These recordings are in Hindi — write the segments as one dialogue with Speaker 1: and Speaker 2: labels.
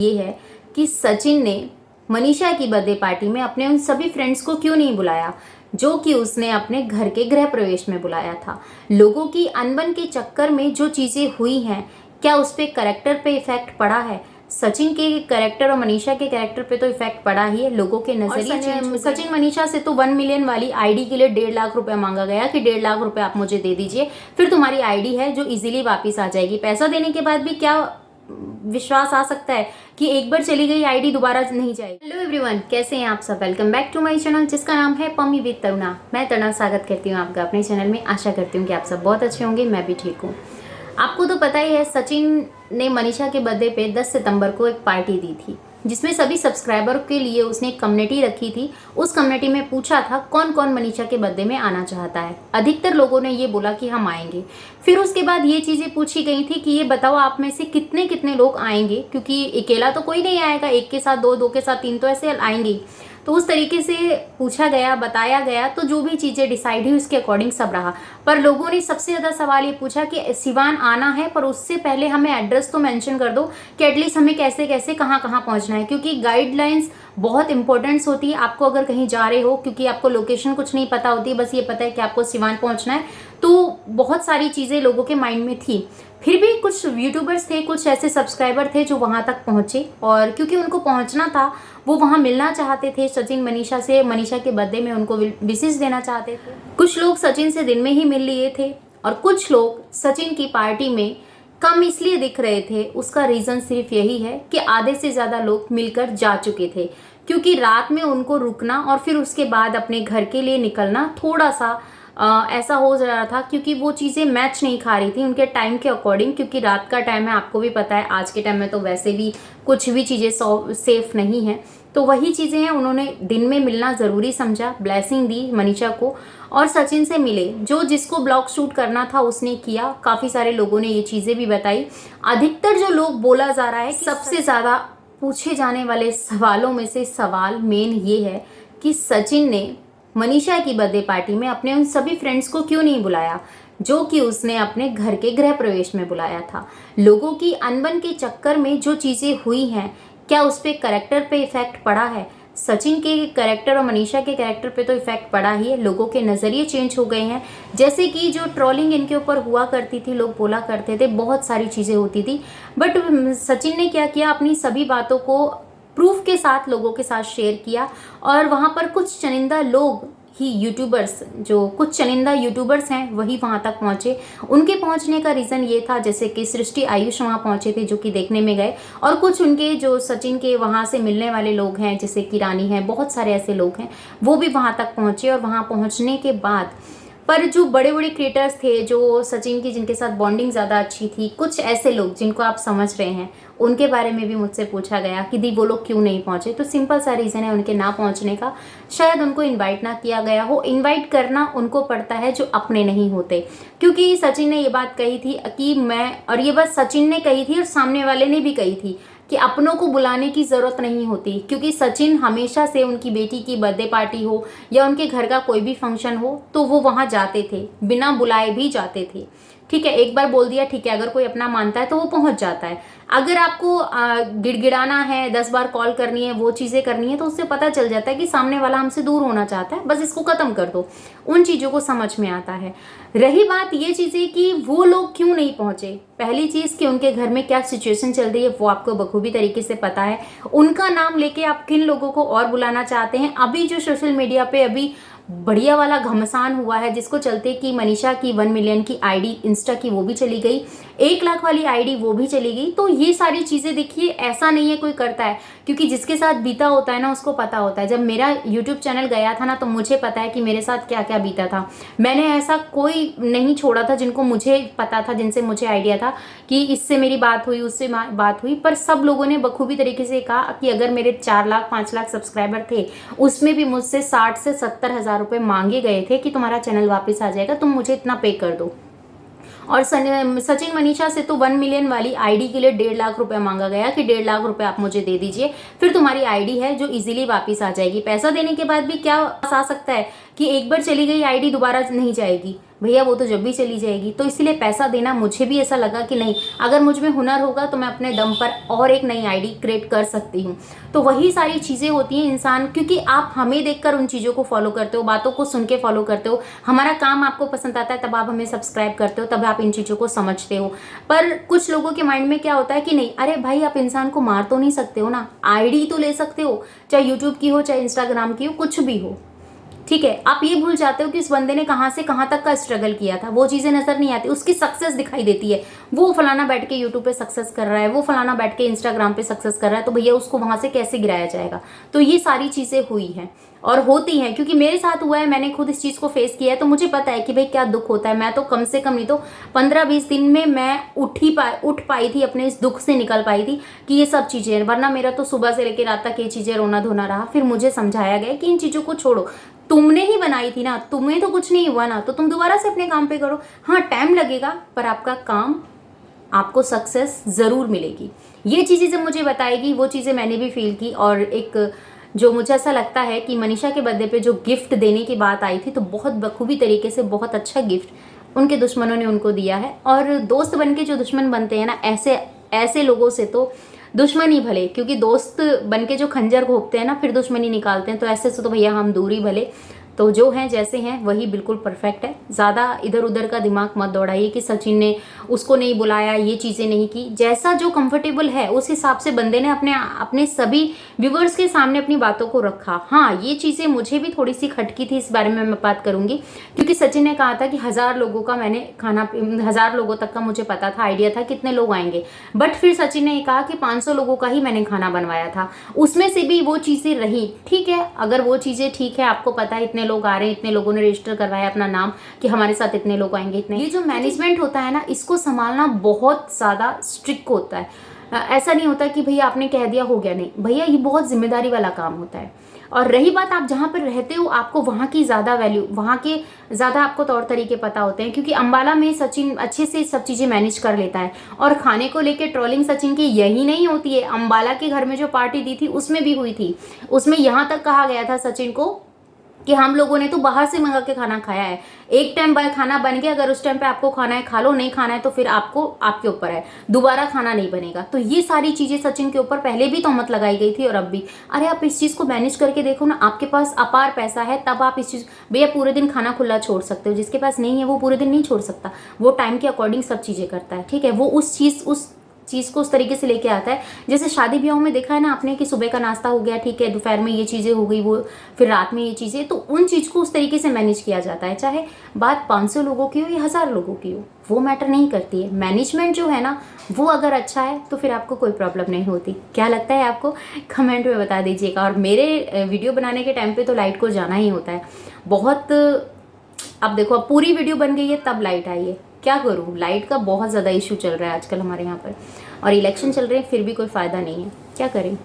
Speaker 1: ये है कि सचिन ने मनीषा की बर्थडे पार्टी में अपने उन सभी फ्रेंड्स को क्यों नहीं बुलाया जो कि उसने अपने घर के गृह प्रवेश में बुलाया था। लोगों की अनबन के चक्कर में जो चीजें हुई हैं, क्या उस पे करेक्टर पे इफेक्ट पड़ा है? सचिन के कैरेक्टर और मनीषा के कैरेक्टर पे तो इफेक्ट पड़ा ही है। लोगों के नजरिए सचिन मनीषा से तो 1 मिलियन वाली आईडी के लिए 1.5 लाख रुपए मांगा गया कि 1.5 लाख रुपए आप मुझे दे दीजिए, फिर तुम्हारी आईडी है जो इजीली वापस आ जाएगी। पैसा देने के बाद भी क्या विश्वास आ सकता है कि एक बार चली गई आईडी दोबारा नहीं जाएगी। हेलो एवरीवन, कैसे हैं आप सब? Welcome back to my channel जिसका नाम है पम्मी विद तरुणा। मैं तरुणा स्वागत करती हूँ आपका अपने चैनल में। आशा करती हूँ कि आप सब बहुत अच्छे होंगे, मैं भी ठीक हूँ। आपको तो पता ही है, सचिन ने मनीषा के बर्थडे पे 10 सितंबर को एक पार्टी दी थी जिसमें सभी सब्सक्राइबर के लिए उसने एक कम्युनिटी रखी थी। उस कम्युनिटी में पूछा था कौन कौन मनीषा के बर्थडे में आना चाहता है। अधिकतर लोगों ने ये बोला कि हम आएंगे। फिर उसके बाद ये चीज़ें पूछी गई थी कि ये बताओ आप में से कितने कितने लोग आएंगे, क्योंकि अकेला तो कोई नहीं आएगा, एक के साथ दो, दो के साथ तीन, तो ऐसे आएंगे। तो उस तरीके से पूछा गया, बताया गया, तो जो भी चीज़ें डिसाइड हुई उसके अकॉर्डिंग सब रहा। पर लोगों ने सबसे ज़्यादा सवाल ये पूछा कि सिवान आना है, पर उससे पहले हमें एड्रेस तो मेंशन कर दो कि एटलीस्ट हमें कैसे कैसे कहाँ कहाँ पहुँचना है, क्योंकि गाइडलाइंस बहुत इंपॉर्टेंट्स होती है। आपको अगर कहीं जा रहे हो, क्योंकि आपको लोकेशन कुछ नहीं पता होती, बस ये पता है कि आपको सिवान पहुँचना है, तो बहुत सारी चीज़ें लोगों के माइंड में थी। फिर भी कुछ यूट्यूबर्स थे, कुछ ऐसे सब्सक्राइबर थे जो वहाँ तक पहुँचे, और क्योंकि उनको पहुँचना था, वो वहाँ मिलना चाहते थे सचिन मनीषा से। मनीषा के बर्थडे में उनको विशेष देना चाहते थे। कुछ लोग सचिन से दिन में ही मिल लिए थे और कुछ लोग सचिन की पार्टी में कम इसलिए दिख रहे थे। उसका रीज़न सिर्फ यही है कि आधे से ज़्यादा लोग मिलकर जा चुके थे, क्योंकि रात में उनको रुकना और फिर उसके बाद अपने घर के लिए निकलना थोड़ा सा ऐसा हो रहा था, क्योंकि वो चीज़ें मैच नहीं खा रही थी उनके टाइम के अकॉर्डिंग। क्योंकि रात का टाइम है, आपको भी पता है, आज के टाइम में तो वैसे भी कुछ भी चीज़ें सेफ नहीं है। तो वही चीज़ें हैं, उन्होंने दिन में मिलना ज़रूरी समझा, ब्लेसिंग दी मनीषा को और सचिन से मिले। जो जिसको ब्लॉग शूट करना था उसने किया। काफ़ी सारे लोगों ने ये चीज़ें भी बताई। अधिकतर जो लोग बोला जा रहा है, सबसे ज़्यादा पूछे जाने वाले सवालों में से सवाल मेन ये है कि सचिन ने मनीषा की बर्थडे पार्टी में अपने उन सभी फ्रेंड्स को क्यों नहीं बुलाया जो कि उसने अपने घर के गृह प्रवेश में बुलाया था। लोगों की अनबन के चक्कर में जो चीज़ें हुई हैं, क्या उस पे करेक्टर पे इफेक्ट पड़ा है? सचिन के कैरेक्टर और मनीषा के कैरेक्टर पे तो इफेक्ट पड़ा ही है। लोगों के नज़रिए चेंज हो गए हैं। जैसे कि जो ट्रोलिंग इनके ऊपर हुआ करती थी, लोग बोला करते थे, बहुत सारी चीज़ें होती थी, बट सचिन ने क्या किया, अपनी सभी बातों को प्रूफ के साथ लोगों के साथ शेयर किया। और वहाँ पर कुछ चनिंदा लोग ही यूट्यूबर्स, जो कुछ चनिंदा यूट्यूबर्स हैं, वही वहाँ तक पहुँचे। उनके पहुँचने का रीज़न ये था, जैसे कि सृष्टि आयुष वहाँ पहुँचे थे जो कि देखने में गए, और कुछ उनके जो सचिन के वहाँ से मिलने वाले लोग हैं, जैसे कि रानी हैं, बहुत सारे ऐसे लोग हैं, वो भी वहाँ तक पहुँचे। और वहाँ पहुँचने के बाद पर जो बड़े बड़े क्रिएटर्स थे जो सचिन की, जिनके साथ बॉन्डिंग ज़्यादा अच्छी थी, कुछ ऐसे लोग जिनको आप समझ रहे हैं, उनके बारे में भी मुझसे पूछा गया कि दी वो लोग क्यों नहीं पहुँचे। तो सिंपल सा रीज़न है उनके ना पहुँचने का, शायद उनको इनवाइट ना किया गया हो। इनवाइट करना उनको पड़ता है जो अपने नहीं होते, क्योंकि सचिन ने ये बात कही थी कि मैं, और ये बात सचिन ने कही थी और सामने वाले ने भी कही थी कि अपनों को बुलाने की ज़रूरत नहीं होती, क्योंकि सचिन हमेशा से उनकी बेटी की बर्थडे पार्टी हो या उनके घर का कोई भी फंक्शन हो तो वो वहाँ जाते थे, बिना बुलाए भी जाते थे। ठीक है, एक बार बोल दिया, ठीक है, अगर कोई अपना मानता है तो वो पहुँच जाता है। अगर आपको गिड़गिड़ाना है, 10 बार कॉल करनी है, वो चीज़ें करनी है, तो उससे पता चल जाता है कि सामने वाला हमसे दूर होना चाहता है, बस इसको ख़त्म कर दो। उन चीज़ों को समझ में आता है। रही बात ये चीज़ें कि वो लोग क्यों नहीं पहुँचे, पहली चीज़ कि उनके घर में क्या सिचुएशन चल रही है वो आपको बखूबी तरीके से पता है। उनका नाम लेके आप किन लोगों को और बुलाना चाहते हैं। अभी जो सोशल मीडिया पे अभी बढ़िया वाला घमसान हुआ है, जिसको चलते कि मनीषा की 1 मिलियन की आईडी इंस्टा की वो भी चली गई, 1 लाख वाली आईडी वो भी चली गई। तो ये सारी चीज़ें देखिए, ऐसा नहीं है कोई करता है, क्योंकि जिसके साथ बीता होता है ना उसको पता होता है। जब मेरा यूट्यूब चैनल गया था ना, तो मुझे पता है कि मेरे साथ क्या क्या बीता था। मैंने ऐसा कोई नहीं छोड़ा था जिनको मुझे पता था, जिनसे मुझे आइडिया था कि इससे मेरी बात हुई, उससे बात हुई, पर सब लोगों ने बखूबी तरीके से कहा कि अगर मेरे 4 लाख 5 लाख सब्सक्राइबर थे, उसमें भी मुझसे 60 से 70 हज़ार रुपये मांगे गए थे कि तुम्हारा चैनल वापस आ जाएगा, तुम मुझे इतना पे कर दो। और सचिन मनीषा से तो 1 मिलियन वाली आईडी के लिए 1.5 लाख रुपए मांगा गया कि 1.5 लाख रुपए आप मुझे दे दीजिए, फिर तुम्हारी आईडी है जो इजीली वापस आ जाएगी। पैसा देने के बाद भी क्या आ सकता है कि एक बार चली गई आईडी दोबारा नहीं जाएगी। भैया वो तो जब भी चली जाएगी। तो इसलिए पैसा देना मुझे भी ऐसा लगा कि नहीं, अगर मुझ में हुनर होगा तो मैं अपने दम पर और एक नई आईडी क्रिएट कर सकती हूँ। तो वही सारी चीज़ें होती हैं इंसान, क्योंकि आप हमें देखकर उन चीज़ों को फॉलो करते हो, बातों को सुन के फॉलो करते हो, हमारा काम आपको पसंद आता है तब आप हमें सब्सक्राइब करते हो, तब आप इन चीज़ों को समझते हो। पर कुछ लोगों के माइंड में क्या होता है कि नहीं, अरे भाई आप इंसान को मार तो नहीं सकते हो ना, आईडी तो ले सकते हो, चाहे यूट्यूब की हो चाहे इंस्टाग्राम की हो, कुछ भी हो, ठीक है। आप ये भूल जाते हो कि इस बंदे ने कहाँ से कहाँ तक का स्ट्रगल किया था, वो चीज़ें नजर नहीं आती, उसकी सक्सेस दिखाई देती है। वो फलाना बैठ के यूट्यूब पे सक्सेस कर रहा है, वो फलाना बैठ के इंस्टाग्राम पे सक्सेस कर रहा है, तो भैया उसको वहां से कैसे गिराया जाएगा। तो ये सारी चीज़ें हुई हैं और होती हैं, क्योंकि मेरे साथ हुआ है, मैंने खुद इस चीज़ को फेस किया है, तो मुझे पता है कि भाई क्या दुख होता है। मैं तो कम से कम नहीं तो 15-20 दिन में मैं उठ पाई थी, अपने इस दुख से निकल पाई थी कि ये सब चीज़ें, वरना मेरा तो सुबह से लेकर रात तक ये चीज़ें रोना धोना रहा। फिर मुझे समझाया गया कि इन चीज़ों को छोड़ो, तुमने ही बनाई थी ना, तुम्हें तो कुछ नहीं हुआ ना, तो तुम दोबारा से अपने काम पे करो। हाँ टाइम लगेगा, पर आपका काम, आपको सक्सेस ज़रूर मिलेगी। ये चीज़ें जब मुझे बताएगी, वो चीज़ें मैंने भी फील की। और एक जो मुझे ऐसा लगता है कि मनीषा के बर्थडे पे जो गिफ्ट देने की बात आई थी, तो बहुत बखूबी तरीके से बहुत अच्छा गिफ्ट उनके दुश्मनों ने उनको दिया है। और दोस्त बन के जो दुश्मन बनते हैं ना, ऐसे लोगों से तो दुश्मन ही भले, क्योंकि दोस्त बन के जो खंजर घोंपते हैं ना, फिर दुश्मनी निकालते हैं, तो ऐसे से तो भैया हम दूर ही भले। तो जो हैं जैसे हैं वही बिल्कुल परफेक्ट है। ज़्यादा इधर उधर का दिमाग मत दौड़ाइए कि सचिन ने उसको नहीं बुलाया, ये चीज़ें नहीं की। जैसा जो कंफर्टेबल है उस हिसाब से बंदे ने अपने सभी व्यूवर्स के सामने अपनी बातों को रखा। हाँ ये चीज़ें मुझे भी थोड़ी सी खटकी थी, इस बारे में मैं बात करूंगी, क्योंकि सचिन ने कहा था कि 1000 लोगों का मैंने 1000 लोगों तक का मुझे पता था, आइडिया था कितने लोग आएंगे। बट फिर सचिन ने कहा कि 500 लोगों का ही मैंने खाना बनवाया था, उसमें से भी वो चीज़ें रही। ठीक है, अगर वो चीज़ें ठीक है, आपको पता है इतने लोग आ रहे हैं, इतने लोगों ने रजिस्टर करवाया अपना नाम कि हमारे साथ इतने लोग आएंगे, इतने। ये जो मैनेजमेंट होता है ना, इसको संभालना बहुत ज़्यादा स्ट्रिक्ट होता है। ऐसा नहीं होता कि भैया आपने कह दिया हो गया, नहीं भैया, ये बहुत जिम्मेदारी वाला काम होता है। और रही बात आप जहाँ पर रहते हो, आपको वहाँ की ज़्यादा वैल्यू, वहाँ के ज़्यादा आपको तौर तरीके पता होते हैं, क्योंकि अंबाला में सचिन अच्छे से सब चीज़ें मैनेज कर लेता है। और खाने को लेके ट्रोलिंग सचिन की यही नहीं होती है, अंबाला के घर में जो पार्टी दी थी उसमें भी हुई थी। उसमें यहाँ तक कहा गया था सचिन को कि हम लोगों ने तो बाहर से मंगा के खाना खाया है, एक टाइम खाना बन गया, अगर उस टाइम पे आपको खाना है खा लो, नहीं खाना है तो फिर आपके ऊपर है, दोबारा खाना नहीं बनेगा। तो ये सारी चीजें सचिन के ऊपर पहले भी तोहमत लगाई गई थी और अब भी। अरे आप इस चीज को मैनेज करके देखो ना, आपके पास अपार पैसा है, तब आप इस चीज, भैया पूरे दिन खाना खुला छोड़ सकते हो, जिसके पास नहीं है वो पूरे दिन नहीं छोड़ सकता, वो टाइम के अकॉर्डिंग सब चीजें करता है। ठीक है, वो उस चीज़ को उस तरीके से लेके आता है। जैसे शादी ब्याहों में देखा है ना आपने कि सुबह का नाश्ता हो गया, ठीक है, दोपहर में ये चीज़ें हो गई, वो फिर रात में ये चीज़ें, तो उन चीज़ को उस तरीके से मैनेज किया जाता है। चाहे बात 500 लोगों की हो या 1000 लोगों की हो, वो मैटर नहीं करती है। मैनेजमेंट जो है ना, वो अगर अच्छा है तो फिर आपको कोई प्रॉब्लम नहीं होती। क्या लगता है आपको, कमेंट में बता दीजिएगा। और मेरे वीडियो बनाने के टाइम पे तो लाइट को जाना ही होता है बहुत। अब देखो, अब पूरी वीडियो बन गई है तब लाइट आई है, क्या करूँ, लाइट का बहुत ज़्यादा इशू चल रहा है आजकल हमारे यहाँ पर, और इलेक्शन चल रहे हैं, फिर भी कोई फ़ायदा नहीं है, क्या करें।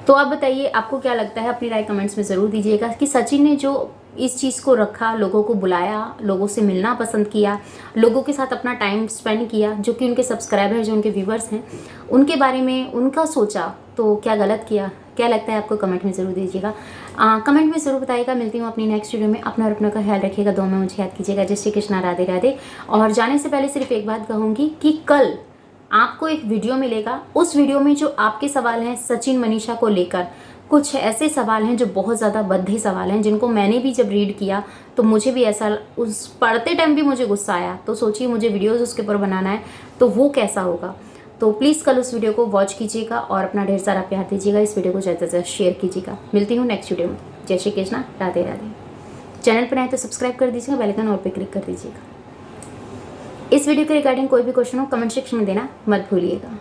Speaker 1: तो आप बताइए आपको क्या लगता है, अपनी राय कमेंट्स में ज़रूर दीजिएगा कि सचिन ने जो इस चीज़ को रखा, लोगों को बुलाया, लोगों से मिलना पसंद किया, लोगों के साथ अपना टाइम स्पेंड किया, जो कि उनके सब्सक्राइबर, जो उनके व्यूवर्स हैं, उनके बारे में उनका सोचा, तो क्या गलत किया, क्या लगता है आपको, कमेंट में ज़रूर दीजिएगा। कमेंट में ज़रूर बताइएगा। मिलती हूँ अपनी नेक्स्ट वीडियो में। अपना और अपना का ख्याल रखिएगा, दुआ में मुझे याद कीजिएगा। जय श्री कृष्णा, राधे राधे। और जाने से पहले सिर्फ एक बात कहूँगी कि कल आपको एक वीडियो मिलेगा, उस वीडियो में जो आपके सवाल हैं सचिन मनीषा को लेकर, कुछ ऐसे सवाल हैं जो बहुत ज़्यादा बद्धे सवाल हैं, जिनको मैंने भी जब रीड किया तो मुझे भी ऐसा, उस पढ़ते टाइम भी मुझे गुस्सा आया। तो सोचिए मुझे वीडियोस उसके ऊपर बनाना है तो वो कैसा होगा। तो प्लीज़ कल उस वीडियो को वॉच कीजिएगा और अपना ढेर सारा प्यार दीजिएगा। इस वीडियो को ज़्यादा से ज़्यादा शेयर कीजिएगा। मिलती हूँ नेक्स्ट वीडियो में। जय श्री कृष्णा, राधे राधे। चैनल पर आए तो सब्सक्राइब कर दीजिएगा, बेल आइकन ऑल पे क्लिक कर दीजिएगा। इस वीडियो के रिगार्डिंग कोई भी क्वेश्चन हो कमेंट सेक्शन में देना मत भूलिएगा।